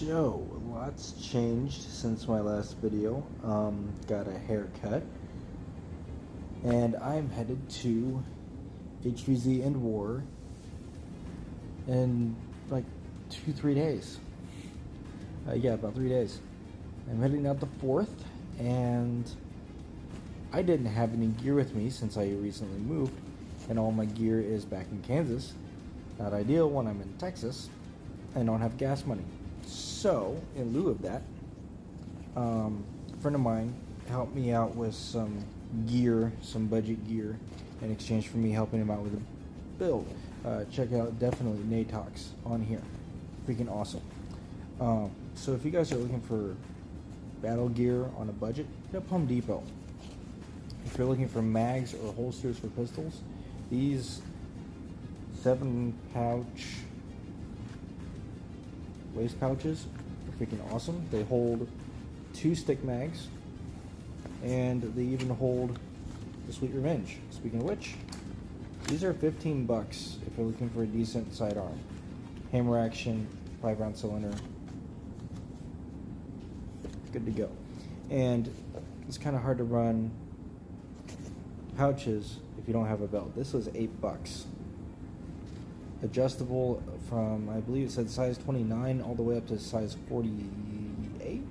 So, lots changed since my last video. Got a haircut, and I'm headed to HVZ Endwar in like 2-3 days. Yeah, about 3 days. I'm heading out the 4th, and I didn't have any gear with me since I recently moved, and all my gear is back in Kansas. Not ideal when I'm in Texas and don't have gas money. So, in lieu of that, a friend of mine helped me out with some gear, some budget gear, in exchange for me helping him out with a build. Check out definitely Natox on here. Freaking awesome. So if you guys are looking for battle gear on a budget, hit up Home Depot. If you're looking for mags or holsters for pistols, these 7-pouch waist pouches are freaking awesome. They hold 2 stick mags, and they even hold the Sweet Revenge. Speaking of which, these are $15 if you're looking for a decent sidearm. Hammer action, 5-round cylinder, good to go. And it's kind of hard to run pouches if you don't have a belt. This was $8. Adjustable from, I believe it said size 29 all the way up to size 48,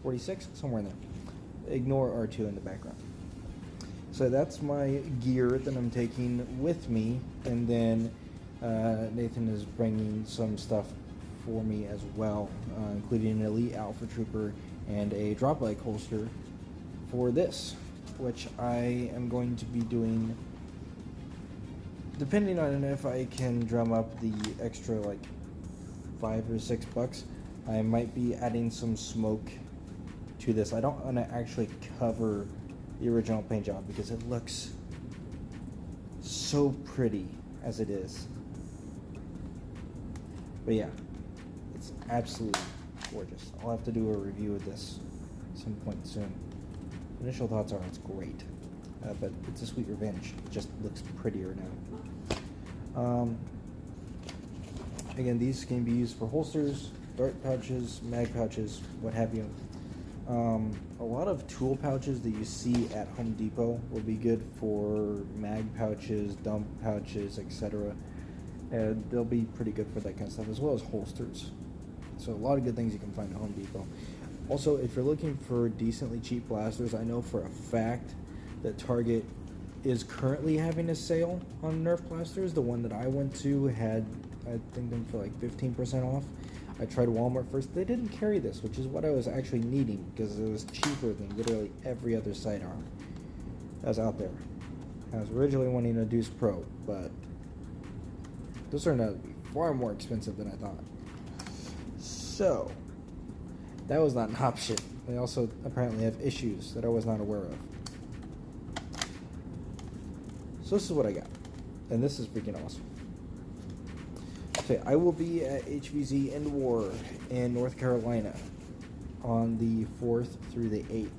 46, somewhere in there. Ignore R2 in the background. So that's my gear that I'm taking with me, and then Nathan is bringing some stuff for me as well, including an Elite Alpha Trooper and a drop leg holster for this, which I am going to be doing depending on if I can drum up the extra like $5 or $6. I might be adding some smoke to this. I don't want to actually cover the original paint job because it looks so pretty as it is. But yeah, it's absolutely gorgeous. I'll have to do a review of this at some point soon. Initial thoughts are it's great, but it's a Sweet Revenge. It just looks prettier now. Again, these can be used for holsters, dart pouches, mag pouches, what have you. A lot of tool pouches that you see at Home Depot will be good for mag pouches, dump pouches, etc. And they'll be pretty good for that kind of stuff, as well as holsters. So a lot of good things you can find at Home Depot. Also, if you're looking for decently cheap blasters, I know for a fact that Target is currently having a sale on Nerf blasters. The one that I went to had, I think, them for like 15% off. I tried Walmart first. They didn't carry this, which is what I was actually needing because it was cheaper than literally every other sidearm that's out there. I was originally wanting a Deuce Pro, but those turned out to be far more expensive than I thought. So, that was not an option. They also apparently have issues that I was not aware of. So this is what I got, and this is freaking awesome. Okay, I will be at HVZ Endwar in North Carolina on the 4th through the 8th.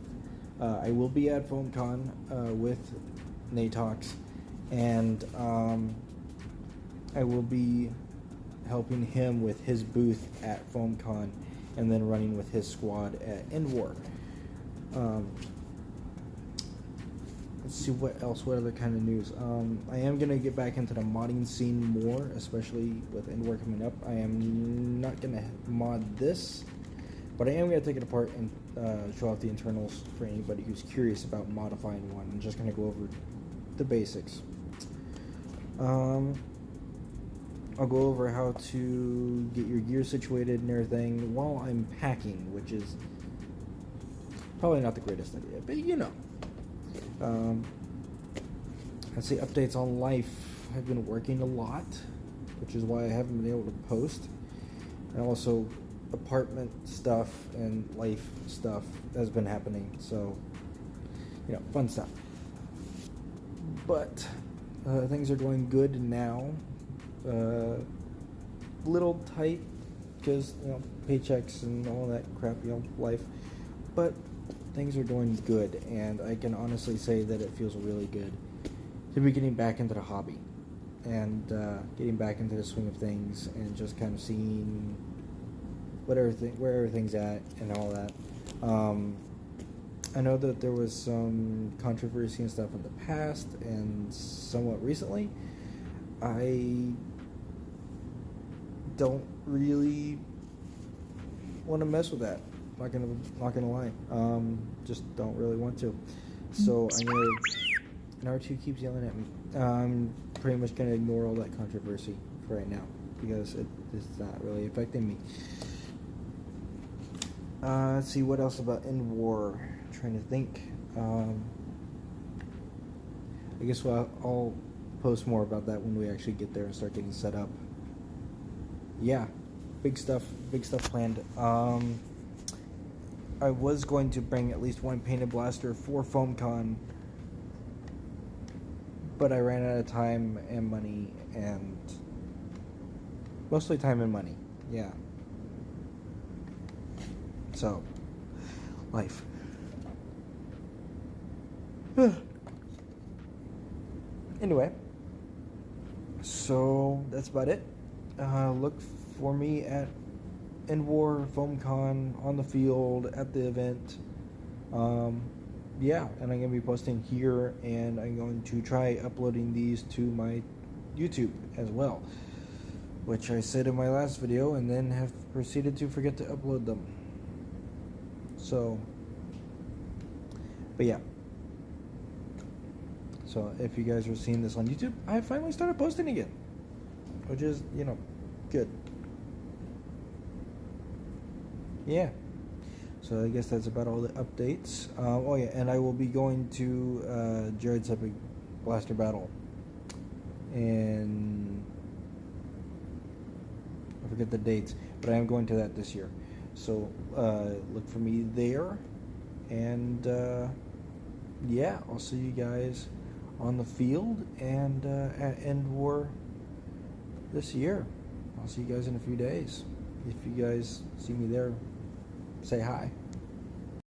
I will be at FoamCon with Natox, and I will be helping him with his booth at FoamCon, and then running with his squad at Endwar. Let's see what other kind of news. I am going to get back into the modding scene more, especially with Endwar coming up. I am not going to mod this, but I am going to take it apart and show off the internals for anybody who's curious about modifying one. I'm just going to go over the basics. I'll go over how to get your gear situated and everything while I'm packing, which is probably not the greatest idea, but you know. I'd say updates on life. I've been working a lot, which is why I haven't been able to post. And also apartment stuff and life stuff has been happening. So, you know, fun stuff. But things are going good now. Little tight because, you know, paychecks and all that crap, you know, life. But things are doing good, and I can honestly say that it feels really good to be getting back into the hobby and getting back into the swing of things and just kind of seeing where everything's at and all that. I know that there was some controversy and stuff in the past and somewhat recently. I don't really want to mess with that. Not gonna lie. Just don't really want to. So I'm gonna. And R2 keeps yelling at me. I'm pretty much gonna ignore all that controversy for right now because it's not really affecting me. Let's see what else about Endwar. Trying to think. I guess I'll post more about that when we actually get there and start getting set up. Yeah, big stuff planned. I was going to bring at least one painted blaster for FoamCon, but I ran out of time and money, and mostly time and money. Yeah. So, life. Anyway, so that's about it. Look for me at Endwar, FoamCon, on the field, at the event. Yeah, and I'm going to be posting here, and I'm going to try uploading these to my YouTube as well, which I said in my last video and then have proceeded to forget to upload them. So, but yeah. So if you guys are seeing this on YouTube, I finally started posting again, which is, good. Yeah. So I guess that's about all the updates. Oh yeah, and I will be going to Jared's Epic Blaster Battle, and I forget the dates, but I am going to that this year. So look for me there, and yeah, I'll see you guys on the field and at Endwar this year. I'll see you guys in a few days. If you guys see me there, say hi.